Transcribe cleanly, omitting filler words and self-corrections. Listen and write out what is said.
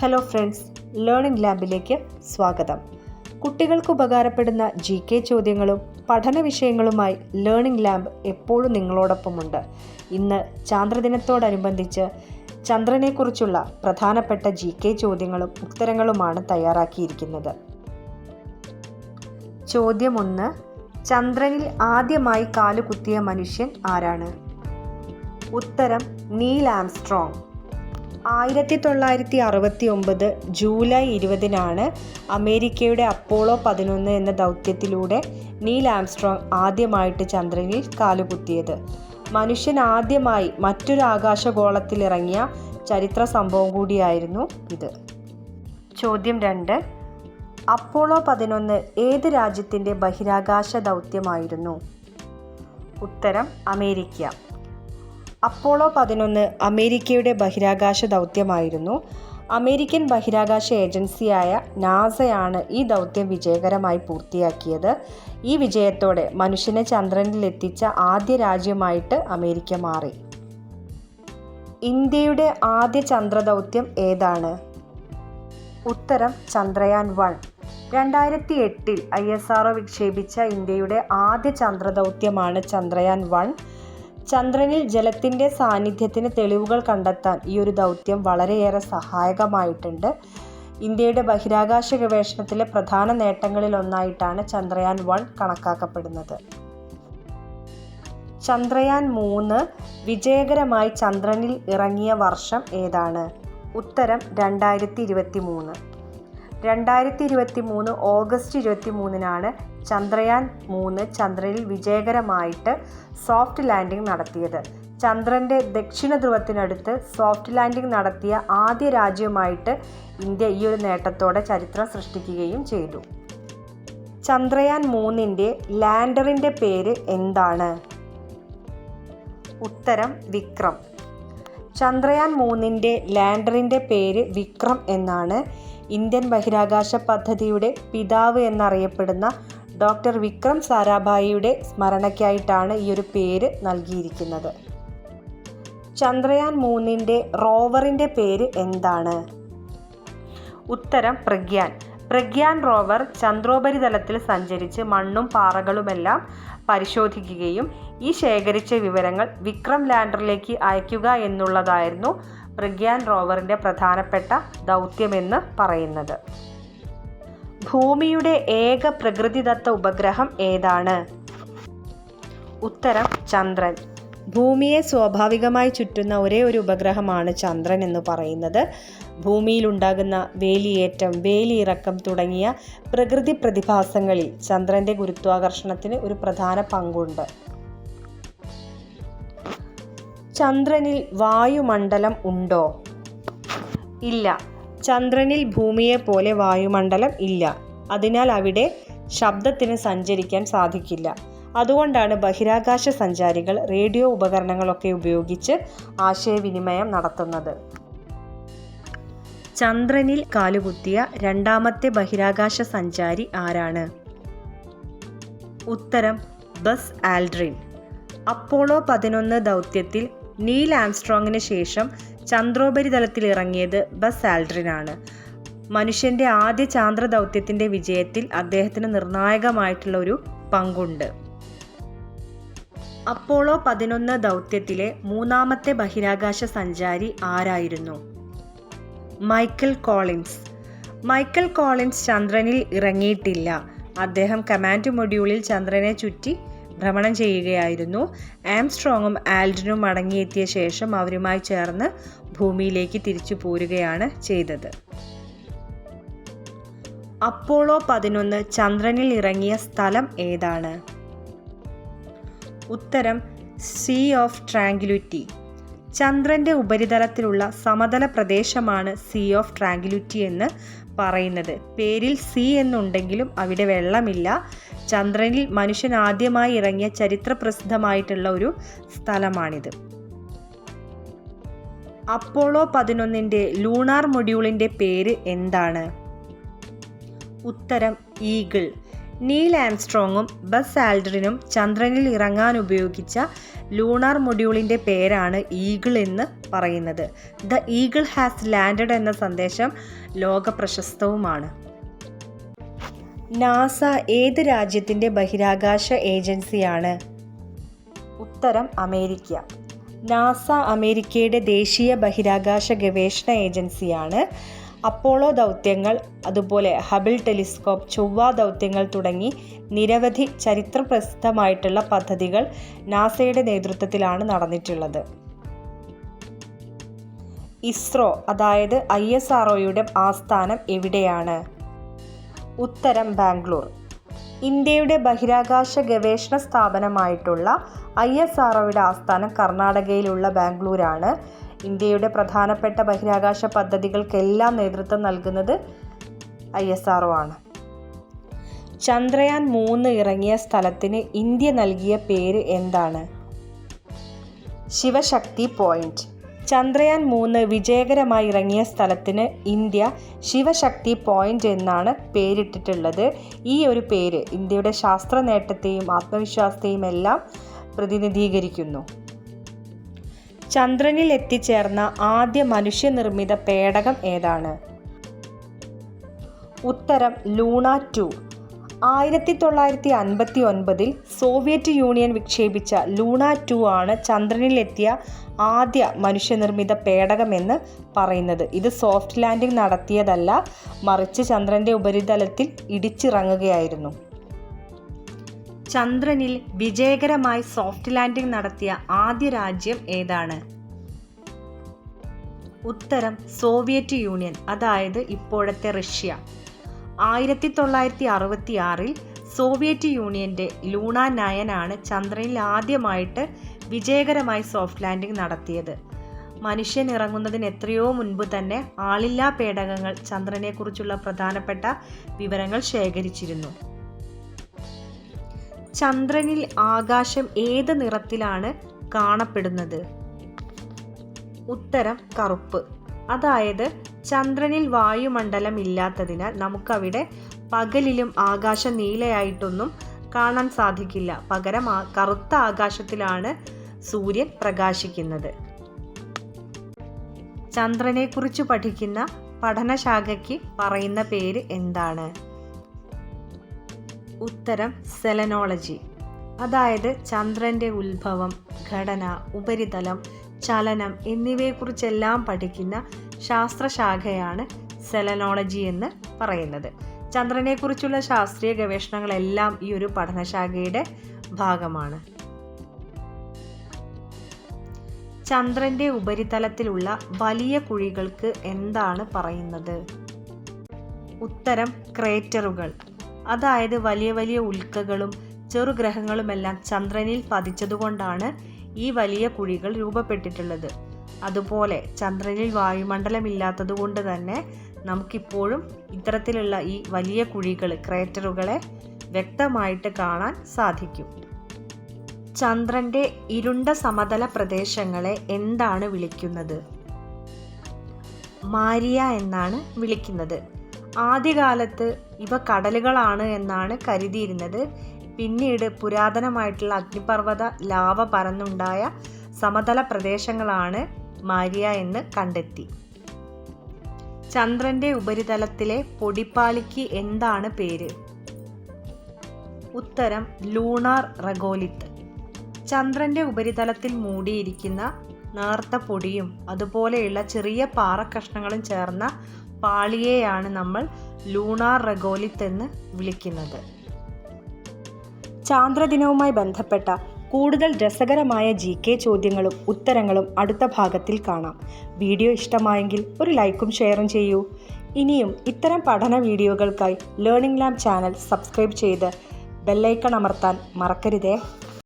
Hello friends, learning ലാബിലേക്ക് സ്വാഗതം. കുട്ടികൾക്ക് ഉപകാരപ്പെടുന്ന GK ചോദ്യങ്ങളും പഠന വിഷയങ്ങളുമായി ലേണിംഗ് ലാബ് എപ്പോഴും നിങ്ങളോടൊപ്പമുണ്ട്. ഇന്ന് ചാന്ദ്രദിനത്തോടനുബന്ധിച്ച് ചന്ദ്രനെക്കുറിച്ചുള്ള പ്രധാനപ്പെട്ട GK ചോദ്യങ്ങളും ഉത്തരങ്ങളുമാണ് തയ്യാറാക്കിയിരിക്കുന്നത്. ചോദ്യം 1. ചന്ദ്രനിൽ ആദ്യമായി കാലുകുത്തിയ മനുഷ്യൻ ആരാണ്? ഉത്തരം നീൽ ആംസ്ട്രോങ്. 1969 ജൂലൈ 20 അമേരിക്കയുടെ അപ്പോളോ 11 എന്ന ദൗത്യത്തിലൂടെ നീൽ ആംസ്ട്രോങ് ആദ്യമായിട്ട് ചന്ദ്രനിൽ കാലുകുത്തിയത്. മനുഷ്യൻ ആദ്യമായി മറ്റൊരു ആകാശഗോളത്തിലിറങ്ങിയ ചരിത്ര സംഭവം കൂടിയായിരുന്നു ഇത്. ചോദ്യം 2. അപ്പോളോ 11 ഏത് രാജ്യത്തിൻ്റെ ബഹിരാകാശ ദൗത്യമായിരുന്നു? ഉത്തരം അമേരിക്ക. അപ്പോളോ 11 അമേരിക്കയുടെ ബഹിരാകാശ ദൗത്യമായിരുന്നു. അമേരിക്കൻ ബഹിരാകാശ ഏജൻസിയായ നാസയാണ് ഈ ദൗത്യം വിജയകരമായി പൂർത്തിയാക്കിയത്. ഈ വിജയത്തോടെ മനുഷ്യനെ ചന്ദ്രനിലെത്തിച്ച ആദ്യ രാജ്യമായിട്ട് അമേരിക്ക മാറി. ഇന്ത്യയുടെ ആദ്യ ചന്ദ്രദൗത്യം ഏതാണ്? ഉത്തരം ചന്ദ്രയാൻ 1. 2008 ISRO വിക്ഷേപിച്ച ഇന്ത്യയുടെ ആദ്യ ചന്ദ്രദൗത്യമാണ് ചന്ദ്രയാൻ 1. ചന്ദ്രനിൽ ജലത്തിൻ്റെ സാന്നിധ്യത്തിന് തെളിവുകൾ കണ്ടെത്താൻ ഈ ഒരു ദൗത്യം വളരെയേറെ സഹായകമായിട്ടുണ്ട്. ഇന്ത്യയുടെ ബഹിരാകാശ ഗവേഷണത്തിലെ പ്രധാന നേട്ടങ്ങളിലൊന്നായിട്ടാണ് ചന്ദ്രയാൻ 1 കണക്കാക്കപ്പെടുന്നത്. ചന്ദ്രയാൻ 3 വിജയകരമായി ചന്ദ്രനിൽ ഇറങ്ങിയ വർഷം ഏതാണ്? ഉത്തരം 2023. 2023 ഓഗസ്റ്റ് 23 ചന്ദ്രയാൻ 3 ചന്ദ്രനിൽ വിജയകരമായിട്ട് സോഫ്റ്റ് ലാൻഡിംഗ് നടത്തിയത്. ചന്ദ്രൻ്റെ ദക്ഷിണ ധ്രുവത്തിനടുത്ത് സോഫ്റ്റ് ലാൻഡിംഗ് നടത്തിയ ആദ്യ രാജ്യമായിട്ട് ഇന്ത്യ ഈ ഒരു നേട്ടത്തോടെ ചരിത്രം സൃഷ്ടിക്കുകയും ചെയ്തു. ചന്ദ്രയാൻ 3 ലാൻഡറിൻ്റെ പേര് എന്താണ്? ഉത്തരം വിക്രം. ചന്ദ്രയാൻ 3 ലാൻഡറിൻ്റെ പേര് വിക്രം എന്നാണ്. ഇന്ത്യൻ ബഹിരാകാശ പദ്ധതിയുടെ പിതാവ് എന്നറിയപ്പെടുന്ന ഡോക്ടർ വിക്രം സാരാഭായിയുടെ സ്മരണയ്ക്കായിട്ടാണ് ഈ ഒരു പേര് നൽകിയിരിക്കുന്നത്. ചന്ദ്രയാൻ 3 റോവറിൻ്റെ പേര് എന്താണ്? ഉത്തരം പ്രഗ്യാൻ. പ്രഗ്യാൻ റോവർ ചന്ദ്രോപരിതലത്തിൽ സഞ്ചരിച്ച് മണ്ണും പാറകളുമെല്ലാം പരിശോധിക്കുകയും ഈ ശേഖരിച്ച വിവരങ്ങൾ വിക്രം ലാൻഡറിലേക്ക് അയക്കുക എന്നുള്ളതായിരുന്നു പ്രഗ്യാൻ റോവറിൻ്റെ പ്രധാനപ്പെട്ട ദൗത്യമെന്ന് പറയുന്നത്. ഭൂമിയുടെ ഏക പ്രകൃതിദത്ത ഉപഗ്രഹം ഏതാണ്? ഉത്തരം ചന്ദ്രൻ. ഭൂമിയെ സ്വാഭാവികമായി ചുറ്റുന്ന ഒരേ ഒരു ഉപഗ്രഹമാണ് ചന്ദ്രൻ എന്ന് പറയുന്നത്. ഭൂമിയിലുണ്ടാകുന്ന വേലിയേറ്റം, വേലിയിറക്കം തുടങ്ങിയ പ്രകൃതി പ്രതിഭാസങ്ങളിൽ ചന്ദ്രൻ്റെ ഗുരുത്വാകർഷണത്തിന് ഒരു പ്രധാന പങ്കുണ്ട്. ചന്ദ്രനിൽ വായുമണ്ഡലം ഉണ്ടോ? ഇല്ല. ചന്ദ്രനിൽ ഭൂമിയെ പോലെ വായുമണ്ഡലം ഇല്ല. അതിനാൽ അവിടെ ശബ്ദത്തിന് സഞ്ചരിക്കാൻ സാധിക്കില്ല. അതുകൊണ്ടാണ് ബഹിരാകാശ സഞ്ചാരികൾ റേഡിയോ ഉപകരണങ്ങളൊക്കെ ഉപയോഗിച്ച് ആശയവിനിമയം നടത്തുന്നത്. ചന്ദ്രനിൽ കാലുകുത്തിയ രണ്ടാമത്തെ ബഹിരാകാശ സഞ്ചാരി ആരാണ്? ഉത്തരം ബസ് ആൽഡ്രിൻ. അപ്പോളോ 11 ദൗത്യത്തിൽ നീൽ ആംസ്ട്രോങ്ങിന് ശേഷം ചന്ദ്രോപരിതലത്തിൽ ഇറങ്ങിയത് ബസ് ആൽഡ്രിനാണ്. മനുഷ്യൻ്റെ ആദ്യ ചാന്ദ്ര ദൗത്യത്തിൻ്റെ വിജയത്തിൽ അദ്ദേഹത്തിന് നിർണായകമായിട്ടുള്ള ഒരു പങ്കുണ്ട്. അപ്പോളോ 11 ദൗത്യത്തിലെ മൂന്നാമത്തെ ബഹിരാകാശ സഞ്ചാരി ആരായിരുന്നു? Michael Collins. മൈക്കൽ കോളിൻസ് ചന്ദ്രനിൽ ഇറങ്ങിയിട്ടില്ല. അദ്ദേഹം കമാൻഡ് മൊഡ്യൂളിൽ ചന്ദ്രനെ ചുറ്റി ഭ്രമണം ചെയ്യുകയായിരുന്നു. ആംസ്ട്രോങ്ങും ആൽഡ്രിനും മടങ്ങിയെത്തിയ ശേഷം അവരുമായി ചേർന്ന് ഭൂമിയിലേക്ക് തിരിച്ചു പോരുകയാണ് ചെയ്തത്. അപ്പോളോ 11 ചന്ദ്രനിൽ ഇറങ്ങിയ സ്ഥലം ഏതാണ്? ഉത്തരം സീ ഓഫ് ട്രാങ്ക്വിലിറ്റി. ചന്ദ്രൻ്റെ ഉപരിതലത്തിലുള്ള സമതല പ്രദേശമാണ് സീ ഓഫ് ട്രാങ്ക്വിലിറ്റി എന്ന് പറയുന്നത്. പേരിൽ സീ എന്നുണ്ടെങ്കിലും അവിടെ വെള്ളമില്ല. ചന്ദ്രനിൽ മനുഷ്യൻ ആദ്യമായി ഇറങ്ങിയ ചരിത്രപ്രസിദ്ധമായിട്ടുള്ള ഒരു സ്ഥലമാണിത്. അപ്പോളോ 11 ലൂണാർ മൊഡ്യൂളിൻ്റെ പേര് എന്താണ്? ഉത്തരം ഈഗിൾ. നീൽ ആംസ്ട്രോങ്ങും ബസ് ആൽഡ്രിനും ചന്ദ്രനിൽ ഇറങ്ങാൻ ഉപയോഗിച്ച ലൂണാർ മൊഡ്യൂളിൻ്റെ പേരാണ് ഈഗിൾ എന്ന് പറയുന്നത്. ദ ഈഗിൾ ഹാസ് ലാൻഡഡ് എന്ന സന്ദേശം ലോക പ്രശസ്തവുമാണ്. നാസ ഏത് രാജ്യത്തിൻ്റെ ബഹിരാകാശ ഏജൻസിയാണ്? ഉത്തരം അമേരിക്ക. നാസ അമേരിക്കയുടെ ദേശീയ ബഹിരാകാശ ഗവേഷണ ഏജൻസിയാണ്. അപ്പോളോ ദൗത്യങ്ങൾ, അതുപോലെ ഹബിൾ ടെലിസ്കോപ്പ്, ചൊവ്വ ദൗത്യങ്ങൾ തുടങ്ങി നിരവധി ചരിത്രപ്രസിദ്ധമായിട്ടുള്ള പദ്ധതികൾ നാസയുടെ നേതൃത്വത്തിലാണ് നടന്നിട്ടുള്ളത്. ഇസ്രോ അതായത് ISROയുടെ ആസ്ഥാനം എവിടെയാണ്? ഉത്തരം ബാംഗ്ലൂർ. ഇന്ത്യയുടെ ബഹിരാകാശ ഗവേഷണ സ്ഥാപനമായിട്ടുള്ള ISROയുടെ ആസ്ഥാനം കർണാടകയിലുള്ള ബാംഗ്ലൂരാണ്. ഇന്ത്യയുടെ പ്രധാനപ്പെട്ട ബഹിരാകാശ പദ്ധതികൾക്കെല്ലാം നേതൃത്വം നൽകുന്നത് ISRO ആണ്. ചന്ദ്രയാൻ 3 ഇറങ്ങിയ സ്ഥലത്തിന് ഇന്ത്യ നൽകിയ പേര് എന്താണ്? ശിവശക്തി പോയിന്റ്. ചന്ദ്രയാൻ 3 വിജയകരമായി ഇറങ്ങിയ സ്ഥലത്തിന് ഇന്ത്യ ശിവശക്തി പോയിന്റ് എന്നാണ് പേരിട്ടിട്ടുള്ളത്. ഈ ഒരു പേര് ഇന്ത്യയുടെ ശാസ്ത്ര നേട്ടത്തെയും ആത്മവിശ്വാസത്തെയും എല്ലാം പ്രതിനിധീകരിക്കുന്നു. ചന്ദ്രനിൽ എത്തിച്ചേർന്ന ആദ്യ മനുഷ്യനിർമ്മിത പേടകം ഏതാണ്? ഉത്തരം ലൂണ 2. 1959 സോവിയറ്റ് യൂണിയൻ വിക്ഷേപിച്ച ലൂണ 2 ആണ് ചന്ദ്രനിലെത്തിയ ആദ്യ മനുഷ്യനിർമ്മിത പേടകമെന്ന് പറയുന്നത്. ഇത് സോഫ്റ്റ് ലാൻഡിംഗ് നടത്തിയതല്ല, മറിച്ച് ചന്ദ്രൻ്റെ ഉപരിതലത്തിൽ ഇടിച്ചിറങ്ങുകയായിരുന്നു. ചന്ദ്രനിൽ വിജയകരമായി സോഫ്റ്റ് ലാൻഡിംഗ് നടത്തിയ ആദ്യ രാജ്യം ഏതാണ്? ഉത്തരം സോവിയറ്റ് യൂണിയൻ, അതായത് ഇപ്പോഴത്തെ റഷ്യ. 1966 സോവിയറ്റ് യൂണിയൻ്റെ ലൂണ 9 ആണ് ചന്ദ്രനിൽ ആദ്യമായിട്ട് വിജയകരമായി സോഫ്റ്റ് ലാൻഡിംഗ് നടത്തിയത്. മനുഷ്യൻ ഇറങ്ങുന്നതിന് എത്രയോ മുൻപ് തന്നെ ആളില്ലാ പേടകങ്ങൾ ചന്ദ്രനെക്കുറിച്ചുള്ള പ്രധാനപ്പെട്ട വിവരങ്ങൾ ശേഖരിച്ചിരുന്നു. ചന്ദ്രനിൽ ആകാശം ഏത് നിറത്തിലാണ് കാണപ്പെടുന്നത്? ഉത്തരം കറുപ്പ്. അതായത് ചന്ദ്രനിൽ വായുമണ്ഡലം ഇല്ലാത്തതിനാൽ നമുക്കവിടെ പകലിലും ആകാശം നീലയായിട്ടൊന്നും കാണാൻ സാധിക്കില്ല. പകരം കറുത്ത ആകാശത്തിലാണ് സൂര്യൻ പ്രകാശിക്കുന്നത്. ചന്ദ്രനെക്കുറിച്ച് പഠിക്കുന്ന പഠനശാഖയ്ക്ക് പറയുന്ന പേര് എന്താണ്? ഉത്തരം സെലനോളജി. അതായത് ചന്ദ്രൻ്റെ ഉത്ഭവം, ഘടന, ഉപരിതലം, ചലനം എന്നിവയെക്കുറിച്ചെല്ലാം പഠിക്കുന്ന ശാസ്ത്രശാഖയാണ് സെലനോളജി എന്ന് പറയുന്നത്. ചന്ദ്രനെക്കുറിച്ചുള്ള ശാസ്ത്രീയ ഗവേഷണങ്ങളെല്ലാം ഈ ഒരു പഠനശാഖയുടെ ഭാഗമാണ്. ചന്ദ്രൻ്റെ ഉപരിതലത്തിലുള്ള വലിയ കുഴികൾക്ക് എന്താണ് പറയുന്നത്? ഉത്തരം ക്രേറ്ററുകൾ. അതായത് വലിയ വലിയ ഉൽക്കകളും ചെറുഗ്രഹങ്ങളുമെല്ലാം ചന്ദ്രനിൽ പതിച്ചതുകൊണ്ടാണ് ഈ വലിയ കുഴികൾ രൂപപ്പെട്ടിട്ടുള്ളത്. അതുപോലെ ചന്ദ്രനിൽ വായുമണ്ഡലമില്ലാത്തത് കൊണ്ട് തന്നെ നമുക്കിപ്പോഴും ഇത്തരത്തിലുള്ള ഈ വലിയ കുഴികൾ, ക്രേറ്ററുകളെ വ്യക്തമായിട്ട് കാണാൻ സാധിക്കും. ചന്ദ്രൻ്റെ ഇരുണ്ട സമതല പ്രദേശങ്ങളെ എന്താണ് വിളിക്കുന്നത്? മാരിയ എന്നാണ് വിളിക്കുന്നത്. ആദ്യകാലത്ത് ഇവ കടലുകളാണ് എന്നാണ് കരുതിയിരുന്നത്. പിന്നീട് പുരാതനമായിട്ടുള്ള അഗ്നിപർവ്വത ലാവ പരന്നുണ്ടായ സമതല പ്രദേശങ്ങളാണ് മാരിയ എന്ന് കണ്ടെത്തി. ചന്ദ്രൻ്റെ ഉപരിതലത്തിലെ പൊടിപ്പാളിക്ക് എന്താണ് പേര്? ഉത്തരം ലൂണാർ റഗോലിത്ത്. ചന്ദ്രൻ്റെ ഉപരിതലത്തിൽ മൂടിയിരിക്കുന്ന നേർത്ത പൊടിയും അതുപോലെയുള്ള ചെറിയ പാറക്കഷ്ണങ്ങളും ചേർന്ന പാളിയെയാണ് നമ്മൾ ലൂണാർ റഗോലിത്ത് എന്ന് വിളിക്കുന്നത്. ചാന്ദ്രദിനവുമായി ബന്ധപ്പെട്ട കൂടുതൽ രസകരമായ GK ചോദ്യങ്ങളും ഉത്തരങ്ങളും അടുത്ത ഭാഗത്തിൽ കാണാം. വീഡിയോ ഇഷ്ടമായെങ്കിൽ ഒരു ലൈക്കും ഷെയറും ചെയ്യൂ. ഇനിയും ഇത്തരം പഠന വീഡിയോകൾക്കായി ലേണിംഗ് ലാബ് ചാനൽ സബ്സ്ക്രൈബ് ചെയ്ത് ബെല്ലൈക്കൺ അമർത്താൻ മറക്കരുതേ.